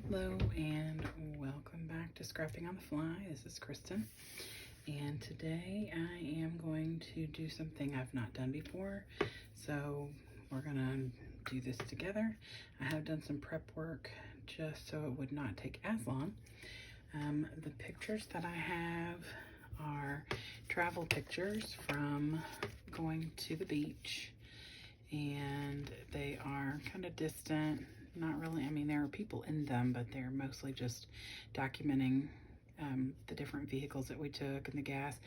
Hello and welcome back to Scrapping on the Fly. This is Kristen, and today I am going to do something I've not done before, so we're gonna do this together. I have done some prep work just so it would not take as long. The pictures that I have are travel pictures from going to the beach, and they are kind of distant. Not really, I mean, there are people in them, but they're mostly just documenting the different vehicles that we took and the gas,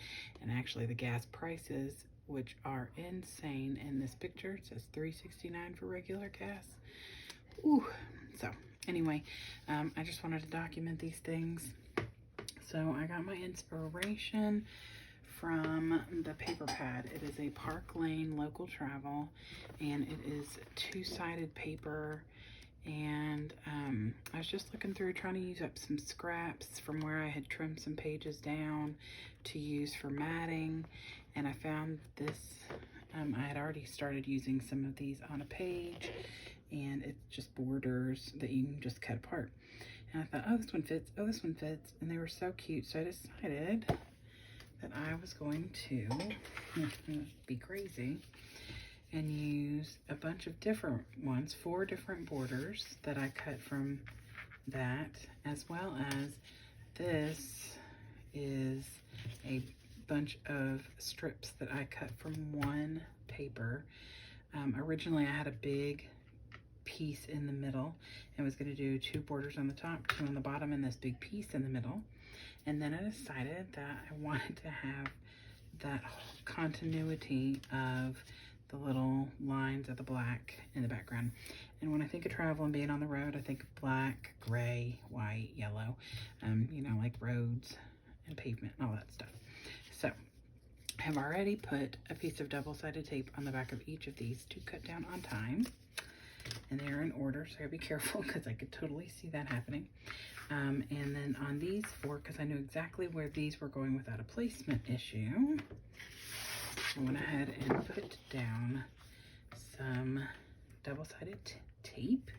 and actually the gas prices, which are insane in this picture. It says $3.69 for regular gas. Ooh. So anyway, I just wanted to document these things. So I got my inspiration from the paper pad. It is a Park Lane local travel, and it is two-sided paper. And I was just looking through, trying to use up some scraps from where I had trimmed some pages down to use for matting. And I found this, I had already started using some of these on a page, and it's just borders that you can just cut apart. And I thought, oh, this one fits, oh, this one fits. And they were so cute. So I decided that I was going to be crazy and use a bunch of different ones, 4 different borders that I cut from that, as well as this is a bunch of strips that I cut from one paper. Originally I had a big piece in the middle and was going to do 2 borders on the top, 2 on the bottom, and this big piece in the middle. And then I decided that I wanted to have that continuity of the little lines of the black in the background. And when I think of travel and being on the road, I think of black, gray, white, yellow, you know, like roads and pavement and all that stuff. So I have already put a piece of double-sided tape on the back of each of these to cut down on time. And they're in order, so I gotta be careful because I could totally see that happening. And then on these 4, because I knew exactly where these were going without a placement issue, I went ahead and put down some double-sided tape.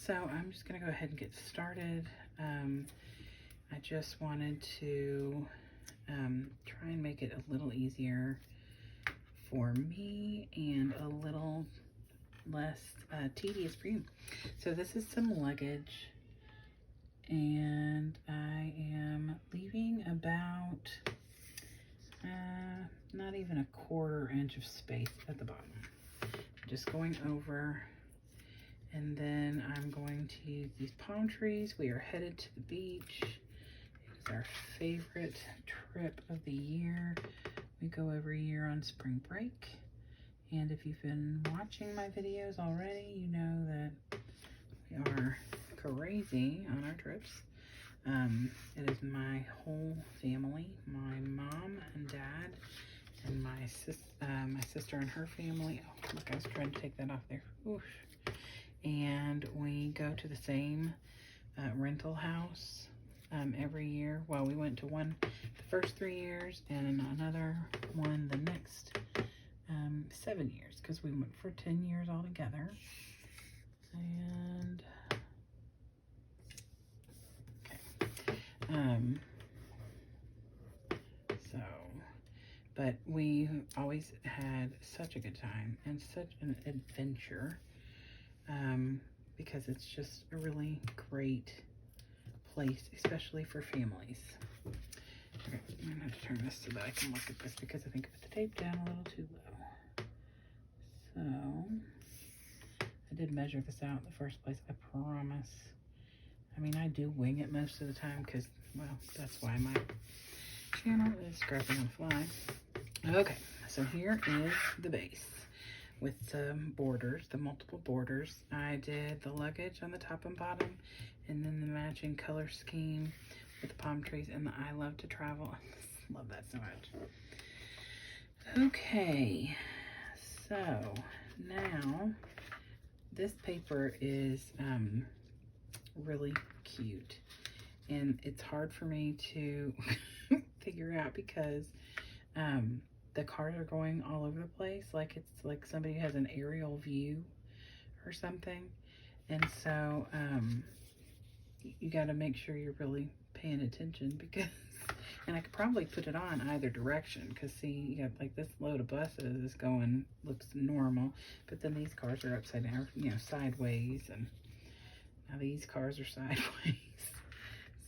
So I'm just gonna go ahead and get started. I just wanted to try and make it a little easier for me and a little less tedious for you. So this is some luggage, and I am leaving about not even a 1/4 inch of space at the bottom. Just going over, and then I'm going to use these palm trees. We are headed to the beach. It is our favorite trip of the year. We go every year on spring break. And if you've been watching my videos already, you know that we are crazy on our trips. It is my whole family, my mom and dad, and my sister and her family. Oh, look, I was trying to take that off there. Oof. And we go to the same rental house every year. Well, we went to one the first 3 years and another one the next 7 years, because we went for 10 years altogether. And but we always had such a good time and such an adventure, because it's just a really great place, especially for families. Okay, I'm gonna have to turn this so that I can look at this, because I think I put the tape down a little too low. So I did measure this out in the first place, I promise. I mean, I do wing it most of the time because, well, that's why my channel is Scrapping on the Fly. Okay, so here is the base with the borders, the multiple borders. I did the luggage on the top and bottom, and then the matching color scheme with the palm trees and the I love to travel. I just love that so much. Okay, so now this paper is really cute, and it's hard for me to figure out because the cars are going all over the place, like it's like somebody has an aerial view or something. And so you got to make sure you're really paying attention because, and I could probably put it on either direction because see, you got like this load of buses is going, looks normal, but then these cars are upside down, you know, sideways, and now these cars are sideways.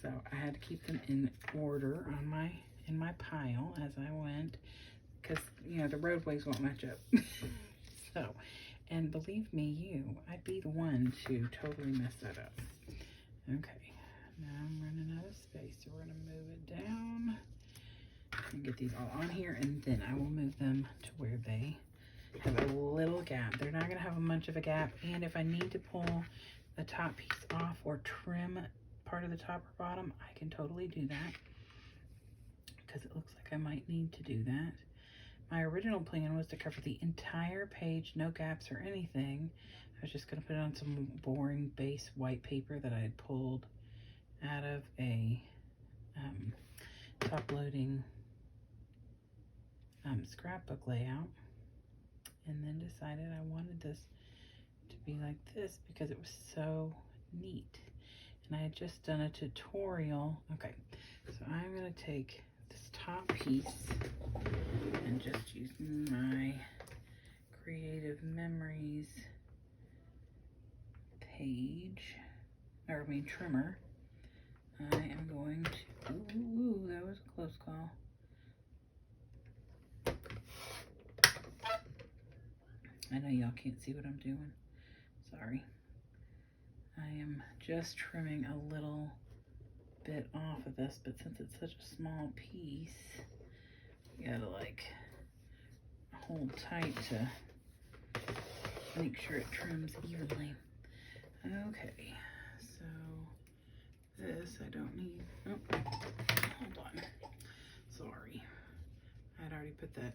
So I had to keep them in order on in my pile as I went because, you know, the roadways won't match up. So, and believe me, I'd be the one to totally mess that up. Okay, now I'm running out of space, so we're gonna move it down and get these all on here, and then I will move them to where they have a little gap. They're not gonna have much of a gap, and if I need to pull the top piece off or trim part of the top or bottom, I can totally do that because it looks like I might need to do that. My original plan was to cover the entire page, no gaps or anything. I was just gonna put it on some boring base white paper that I had pulled out of a top-loading scrapbook layout, and then decided I wanted this to be like this because it was so neat. And I had just done a tutorial. Okay, so I'm gonna take this top piece and just use my Creative Memories page, or I mean trimmer. I am going to, ooh, that was a close call. I know y'all can't see what I'm doing, sorry. I am just trimming a little bit off of this, but since it's such a small piece, you gotta like hold tight to make sure it trims evenly. Okay, so this I don't need, oh, hold on, sorry. I'd already put that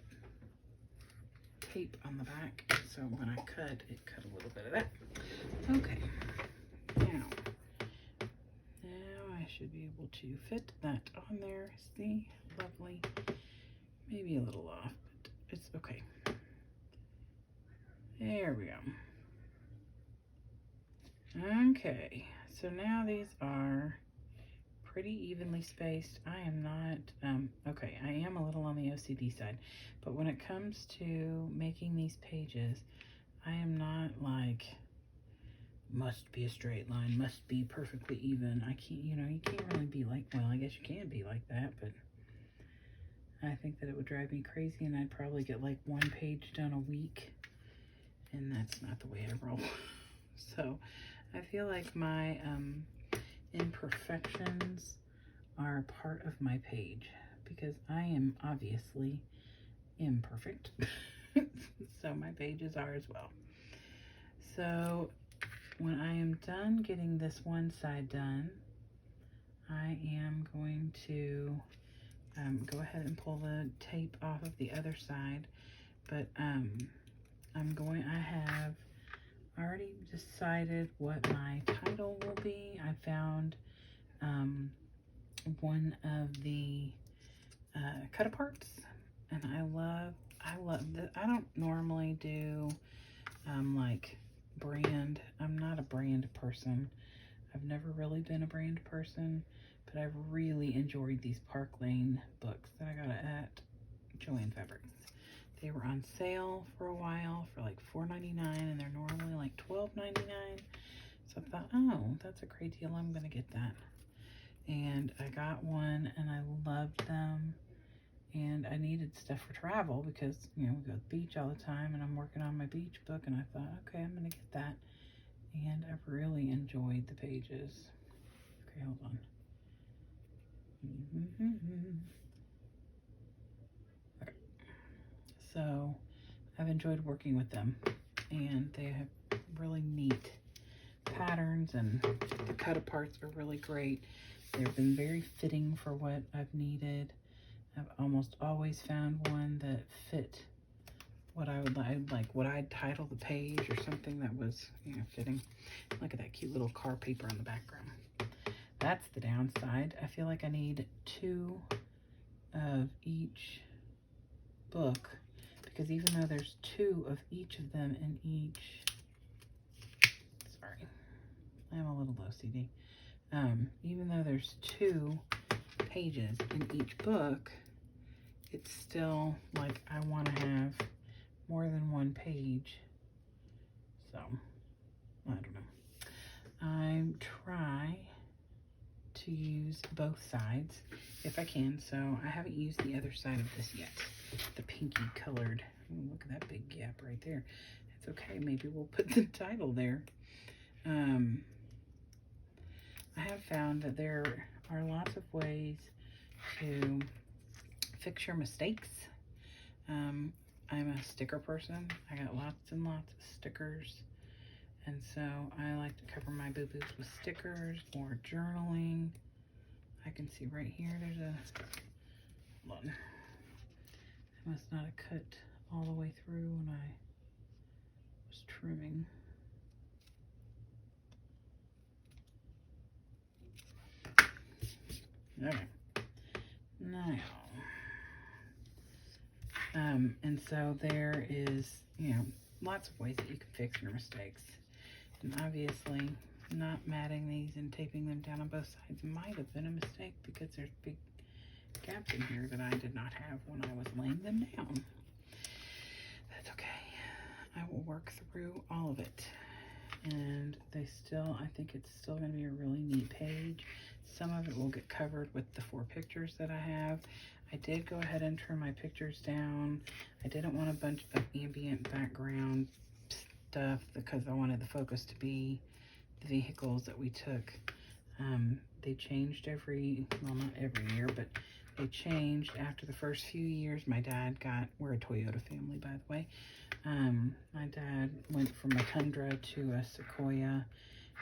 tape on the back, so when I cut, it cut a little bit of that. Okay, now I should be able to fit that on there. See, lovely. Maybe a little off, but it's okay. There we go. Okay, so now these are pretty evenly spaced. I am not, okay, I am a little on the OCD side, but when it comes to making these pages, I am not like, must be a straight line, must be perfectly even. I can't, you know, you can't really be like, well, I guess you can be like that, but I think that it would drive me crazy and I'd probably get like one page done a week, and that's not the way I roll. So I feel like my imperfections are a part of my page because I am obviously imperfect. So my pages are as well. So when I am done getting this one side done, I am going to go ahead and pull the tape off of the other side, but I have already decided what my title will be. I found one of the cut-aparts, and I love this. I don't normally do like brand. I'm not a brand person. I've never really been a brand person, but I've really enjoyed these Park Lane books that I got at Joann Fabrics. They were on sale for a while for like $4.99, and they're normally like $12.99. So I thought, oh, that's a great deal. I'm gonna get that. And I got one, and I loved them. And I needed stuff for travel because, you know, we go to the beach all the time, and I'm working on my beach book, and I thought, okay, I'm gonna get that. And I've really enjoyed the pages. Okay, hold on. Okay. So I've enjoyed working with them, and they have really neat patterns, and the cut-aparts are really great. They've been very fitting for what I've needed. I've almost always found one that fit what I would like what I'd title the page or something that was, you know, fitting. Look at that cute little car paper on the background. That's the downside. I feel like I need 2 of each book, because even though there's 2 of each of them in each, sorry, I'm a little OCD. Even though there's 2 pages in each book, it's still like I want to have more than 1 page. So, I don't know. I try to use both sides if I can. So I haven't used the other side of this yet. The pinky colored. Ooh, look at that big gap right there. It's okay. Maybe we'll put the title there. I have found that there are lots of ways to fix your mistakes. I'm a sticker person. I got lots and lots of stickers. And so I like to cover my boo-boos with stickers or journaling. I can see right here, there's a, hold on. I must not have cut all the way through when I was trimming. Okay. Now, and so there is, you know, lots of ways that you can fix your mistakes. And obviously, not matting these and taping them down on both sides might have been a mistake because there's big gaps in here that I did not have when I was laying them down. That's okay. I will work through all of it. And I think it's still going to be a really neat page. Some of it will get covered with the 4 pictures that I have. I did go ahead and trim my pictures down. I didn't want a bunch of ambient background stuff because I wanted the focus to be the vehicles that we took. They changed well, not every year, but they changed after the first few years. We're a Toyota family, by the way. My dad went from a Tundra to a Sequoia,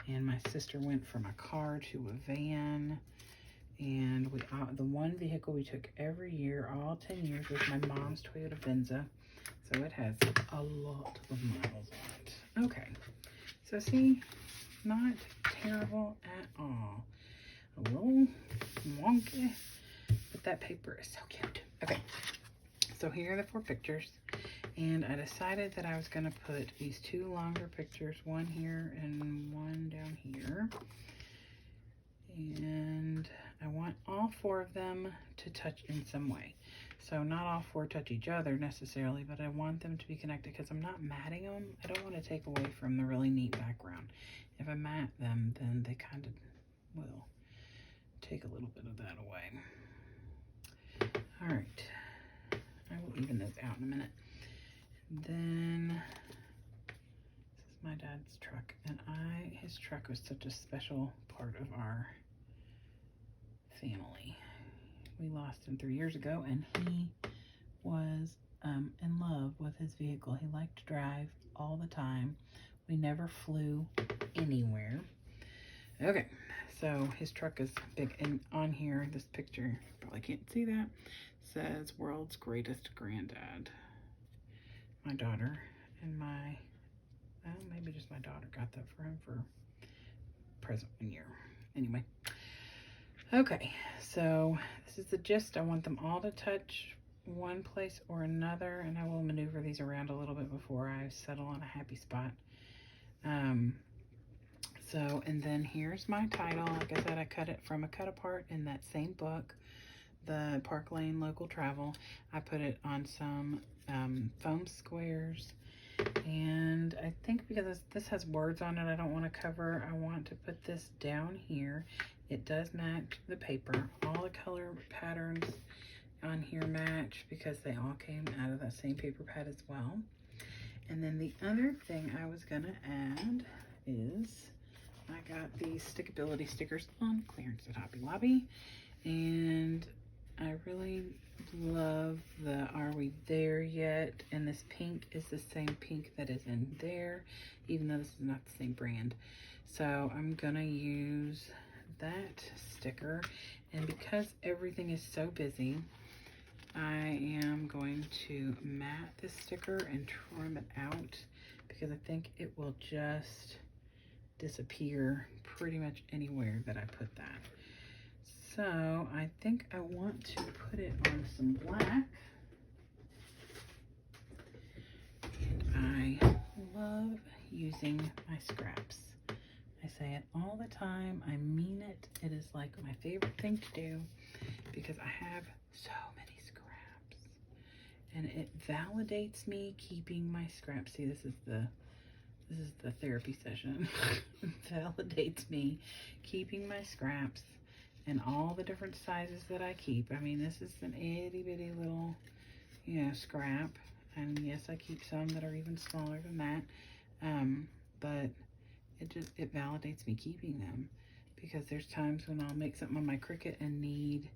and my sister went from a car to a van. And the one vehicle we took every year, all 10 years, was my mom's Toyota Venza. So it has a lot of miles on it. Okay, so see, not terrible at all. A little wonky, but that paper is so cute. Okay, so here are the 4 pictures. And I decided that I was going to put these 2 longer pictures, one here and one down here. And I want all 4 of them to touch in some way. So not all 4 touch each other necessarily, but I want them to be connected because I'm not matting them. I don't want to take away from the really neat background. If I mat them, then they kind of will take a little bit of that away. All right, I will even those out in a minute. Then this is my dad's truck, and his truck was such a special part of our family. We lost him 3 years ago, and he was in love with his vehicle. He liked to drive all the time. We never flew anywhere. Okay, so his truck is big, and on here, this picture, you probably can't see that, says world's greatest granddad. My daughter and maybe just my daughter got that for him for present one year. Anyway, okay, so this is the gist. I want them all to touch one place or another, and I will maneuver these around a little bit before I settle on a happy spot. And then here's my title. Like I said, I cut it from a cut apart in that same book, the Park Lane Local Travel. I put it on some foam squares, and I think because this has words on it I don't want to cover, I want to put this down here. It does match the paper. All the color patterns on here match because they all came out of that same paper pad as well. And then the other thing I was gonna add is I got these stickability stickers on clearance at Hobby Lobby, and I really love the Are We There Yet? And this pink is the same pink that is in there, even though this is not the same brand. So I'm gonna use that sticker, and because everything is so busy, I am going to mat this sticker and trim it out because I think it will just disappear pretty much anywhere that I put that. So I think I want to put it on some black. And I love using my scraps. I say it all the time. I mean it. It is like my favorite thing to do because I have so many scraps. And it validates me keeping my scraps. See, this is the therapy session. It validates me keeping my scraps and all the different sizes that I keep. I mean, this is an itty bitty little, scrap. And yes, I keep some that are even smaller than that. But it validates me keeping them because there's times when I'll make something on my Cricut and need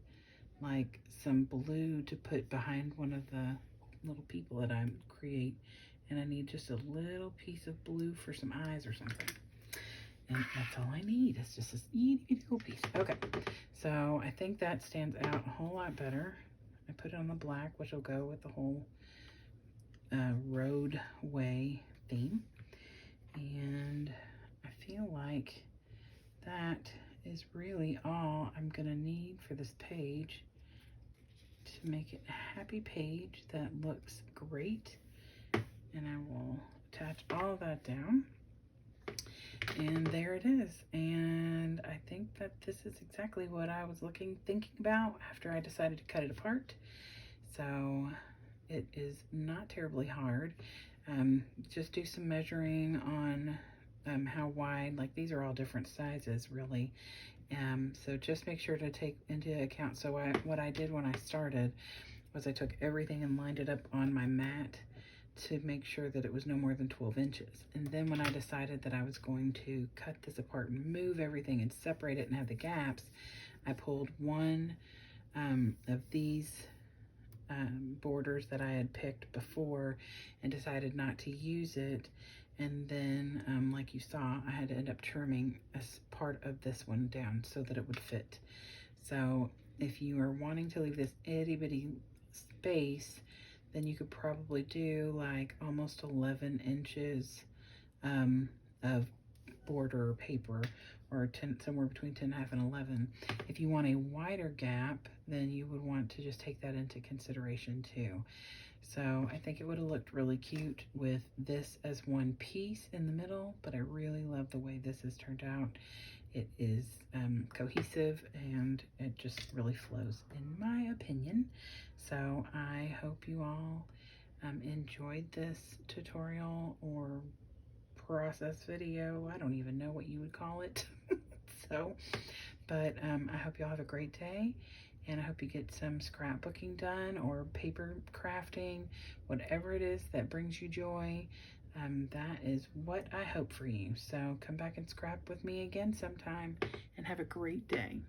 like some blue to put behind one of the little people that I create, and I need just a little piece of blue for some eyes or something, and that's all I need. It's just this itty little piece. Okay, so I think that stands out a whole lot better. I put it on the black, which will go with the whole roadway theme, and I feel like that is really all I'm gonna need for this page to make it a happy page that looks great. And I will attach all of that down, and there it is. And I think that this is exactly what I was thinking about after I decided to cut it apart. So it is not terribly hard. Just do some measuring on how wide, like these are all different sizes really. So just make sure to take into account. So what I did when I started was I took everything and lined it up on my mat to make sure that it was no more than 12 inches. And then when I decided that I was going to cut this apart and move everything and separate it and have the gaps, I pulled one of these borders that I had picked before and decided not to use it. And then, like you saw, I had to end up trimming a part of this one down so that it would fit. So if you are wanting to leave this itty bitty space, then you could probably do like almost 11 inches of border paper, or 10, somewhere between 10.5 and 11. If you want a wider gap, then you would want to just take that into consideration too. So I think it would have looked really cute with this as one piece in the middle, but I really love the way this has turned out. It is cohesive and it just really flows, in my opinion. So I hope you all enjoyed this tutorial or process video. I don't even know what you would call it. But I hope y'all have a great day, and I hope you get some scrapbooking done or paper crafting, whatever it is that brings you joy. That is what I hope for you. So come back and scrap with me again sometime, and have a great day.